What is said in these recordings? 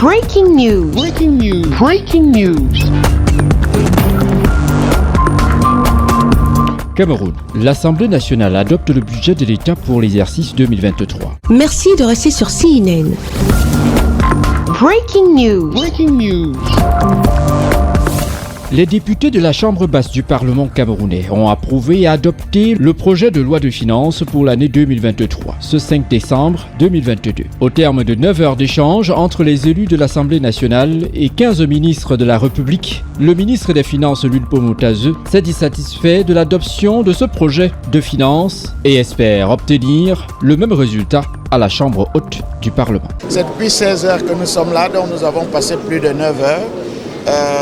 Breaking news. Breaking news. Breaking news. Cameroun. L'Assemblée nationale adopte le budget de l'État pour l'exercice 2023. Merci de rester sur CNN. Breaking news. Breaking news. Les députés de la Chambre basse du Parlement camerounais ont approuvé et adopté le projet de loi de finances pour l'année 2023, ce 5 décembre 2022. Au terme de 9 heures d'échange entre les élus de l'Assemblée nationale et 15 ministres de la République, le ministre des Finances, Lulpo Moutaze, s'est dit satisfait de l'adoption de ce projet de finances et espère obtenir le même résultat à la Chambre haute du Parlement. C'est depuis 16 heures que nous sommes là, donc nous avons passé plus de 9 heures.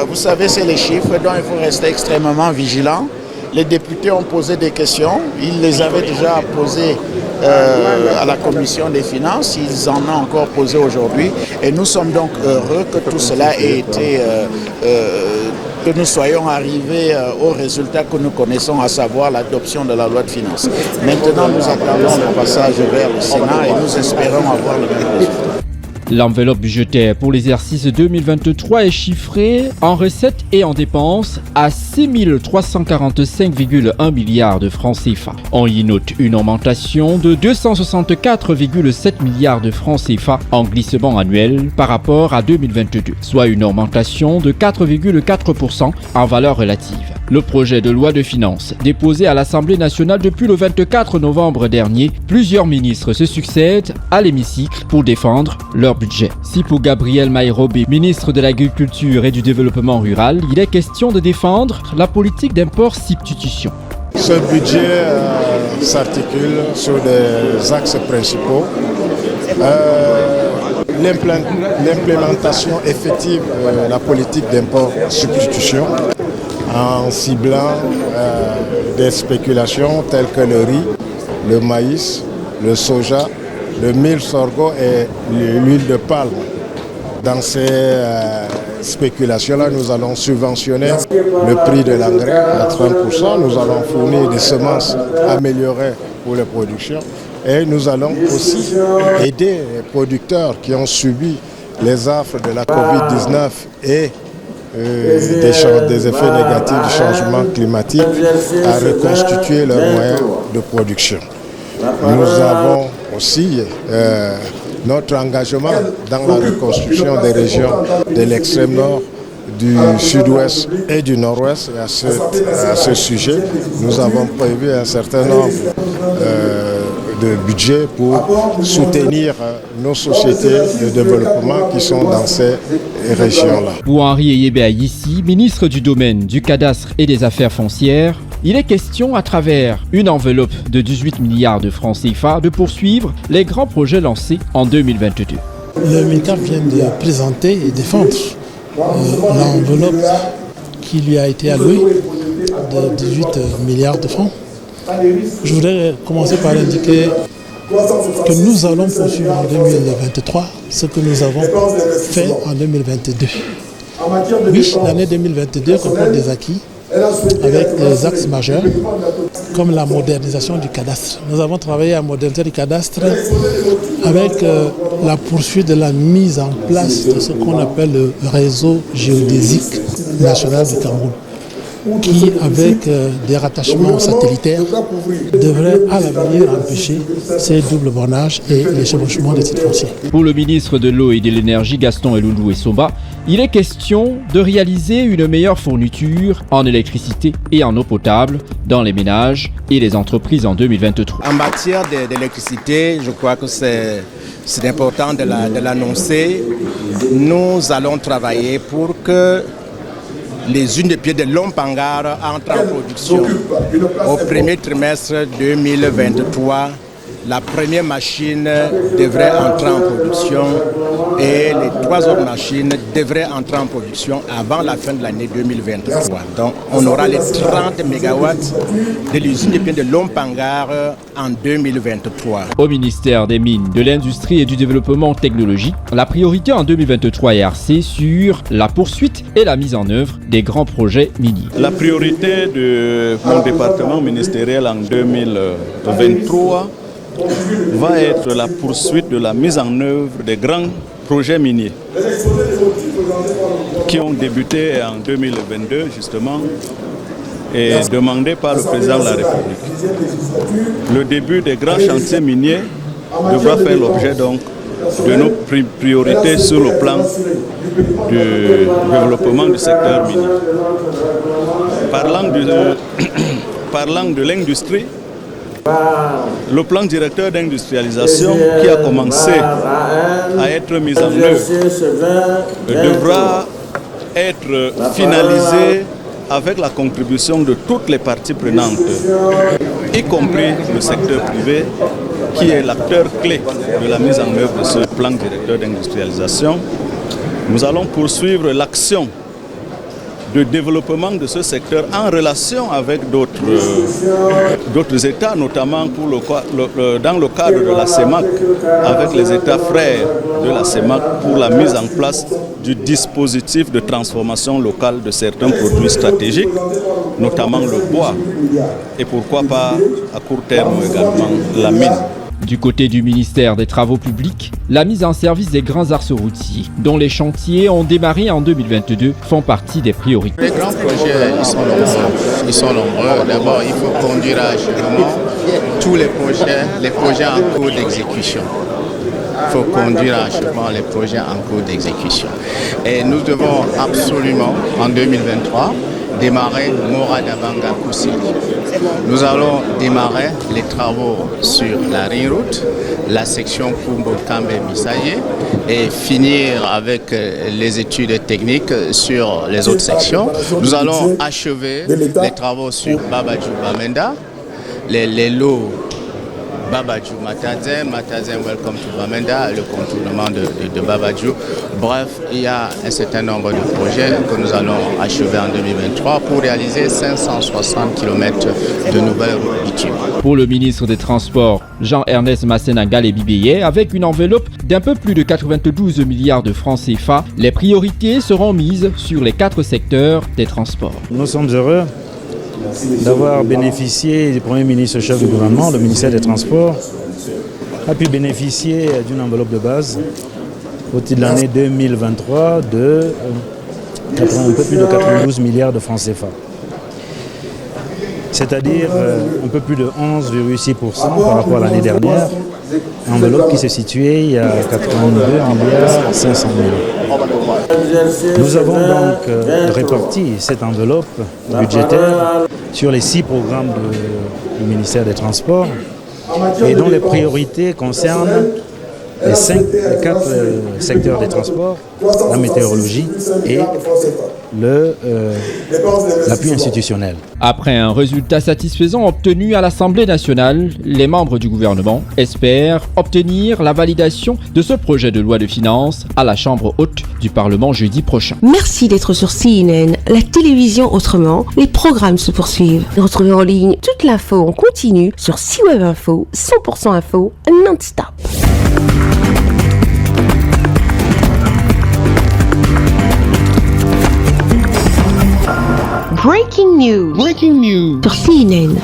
Vous savez, c'est les chiffres, donc il faut rester extrêmement vigilant. Les députés ont posé des questions, ils les avaient déjà posées à la commission des finances, ils en ont encore posé aujourd'hui. Et nous sommes donc heureux que tout cela ait été, que nous soyons arrivés au résultat que nous connaissons, à savoir l'adoption de la loi de finances. Maintenant, nous attendons le passage vers le Sénat et nous espérons avoir le même résultat. L'enveloppe budgétaire pour l'exercice 2023 est chiffrée en recettes et en dépenses à 6 345,1 milliards de francs CFA. On y note une augmentation de 264,7 milliards de francs CFA en glissement annuel par rapport à 2022, soit une augmentation de 4,4% en valeur relative. Le projet de loi de finances, déposé à l'Assemblée nationale depuis le 24 novembre dernier, plusieurs ministres se succèdent à l'hémicycle pour défendre leur budget. Si pour Gabriel Maïrobe, ministre de l'Agriculture et du Développement rural, il est question de défendre la politique d'import-substitution. Ce budget s'articule sur des axes principaux. L'implémentation effective de la politique d'import-substitution en ciblant des spéculations telles que le riz, le maïs, le soja, le mil sorgho et l'huile de palme. Dans ces spéculations-là, nous allons subventionner le prix de l'engrais à 30%. Nous allons fournir des semences améliorées pour les productions. Et nous allons aussi aider les producteurs qui ont subi les affres de la Covid-19 et des effets négatifs du changement climatique à reconstituer leurs moyens de production. Nous avons aussi notre engagement dans la reconstruction des régions de l'extrême nord, du sud-ouest et du nord-ouest. Et à ce sujet, nous avons prévu un certain nombre de budget pour soutenir nos sociétés de développement qui sont dans ces régions-là. Pour Henri Eyebe Ayissi, ministre du domaine du cadastre et des affaires foncières, il est question, à travers une enveloppe de 18 milliards de francs CFA, de poursuivre les grands projets lancés en 2022. Le MINCAP vient de présenter et défendre l'enveloppe qui lui a été allouée de 18 milliards de francs. Je voudrais commencer par indiquer que nous allons poursuivre en 2023 ce que nous avons fait en 2022. Oui, l'année 2022 comporte des acquis avec des axes majeurs comme la modernisation du cadastre. Nous avons travaillé à moderniser le cadastre avec la poursuite de la mise en place de ce qu'on appelle le réseau géodésique national du Cameroun, qui, avec des rattachements satellitaires, devrait à l'avenir empêcher ces doubles bornages et les chevauchements des titres fonciers. Pour le ministre de l'Eau et de l'Énergie, Gaston Eloulou Essoba, il est question de réaliser une meilleure fourniture en électricité et en eau potable dans les ménages et les entreprises en 2023. En matière d'électricité, je crois que c'est important de l'annoncer. Nous allons travailler pour que les unes des pieds de Lompangara entrent en production. Au premier trimestre 2023, la première machine devrait entrer en production et les 3 autres machines devraient entrer en production avant la fin de l'année 2023. Donc on aura les 30 MW de l'usine de pieds de Lompangara en 2023. Au ministère des Mines, de l'Industrie et du Développement technologique, la priorité en 2023 est axée sur la poursuite et la mise en œuvre des grands projets miniers. La priorité de mon département ministériel en 2023 va être la poursuite de la mise en œuvre des grands projets miniers qui ont débuté en 2022 justement et demandés par le président de la République. Le début des grands chantiers miniers devra faire l'objet donc de nos priorités sur le plan du développement du secteur minier. Parlant de l'industrie, le plan directeur d'industrialisation qui a commencé à être mis en œuvre devra être finalisé avec la contribution de toutes les parties prenantes, y compris le secteur privé, qui est l'acteur clé de la mise en œuvre de ce plan directeur d'industrialisation. Nous allons poursuivre l'action de développement de ce secteur en relation avec d'autres États, notamment dans le cadre de la CEMAC, avec les États frères de la CEMAC pour la mise en place du dispositif de transformation locale de certains produits stratégiques, notamment le bois, et pourquoi pas à court terme également la mine. Du côté du ministère des Travaux publics, la mise en service des grands axes routiers, dont les chantiers ont démarré en 2022, font partie des priorités. Les grands projets, ils sont nombreux. D'abord, il faut conduire à achèvement tous les projets en cours d'exécution. Il faut conduire à achèvement les projets en cours d'exécution. Et nous devons absolument, en 2023, démarrer Mora-Dabanga Koussili. Nous allons démarrer les travaux sur la ring route, la section Kumbo-Kambe-Misaye et finir avec les études techniques sur les autres sections. Nous allons achever les travaux sur Babadjou-Bamenda, les lots Babadjou-Matazen, Welcome to Bamenda, le contournement de Babadjou. Bref, il y a un certain nombre de projets que nous allons achever en 2023 pour réaliser 560 km de nouvelles routes bitumes. Pour le ministre des Transports, Jean-Ernest Masséna Galé-Bibéyé, avec une enveloppe d'un peu plus de 92 milliards de francs CFA, les priorités seront mises sur les 4 secteurs des transports. Nous sommes heureux d'avoir bénéficié du Premier ministre chef du gouvernement, le ministère des Transports, a pu bénéficier d'une enveloppe de base au titre de l'année 2023 de un peu plus de 92 milliards de francs CFA. C'est-à-dire un peu plus de 11,6% par rapport à l'année dernière, enveloppe qui se situait à 82 milliards 500 millions. Nous avons donc réparti cette enveloppe budgétaire sur les 6 programmes du ministère des Transports et dont les priorités concernent les 4 secteurs des transports, la météorologie et l'appui institutionnel. Après un résultat satisfaisant obtenu à l'Assemblée nationale, les membres du gouvernement espèrent obtenir la validation de ce projet de loi de finances à la Chambre haute du Parlement jeudi prochain. Merci d'être sur CNN, la télévision autrement. Les programmes se poursuivent. Retrouvez en ligne toute l'info en continu sur C-Web Info, 100% info, non-stop. Breaking news. Sur CNN.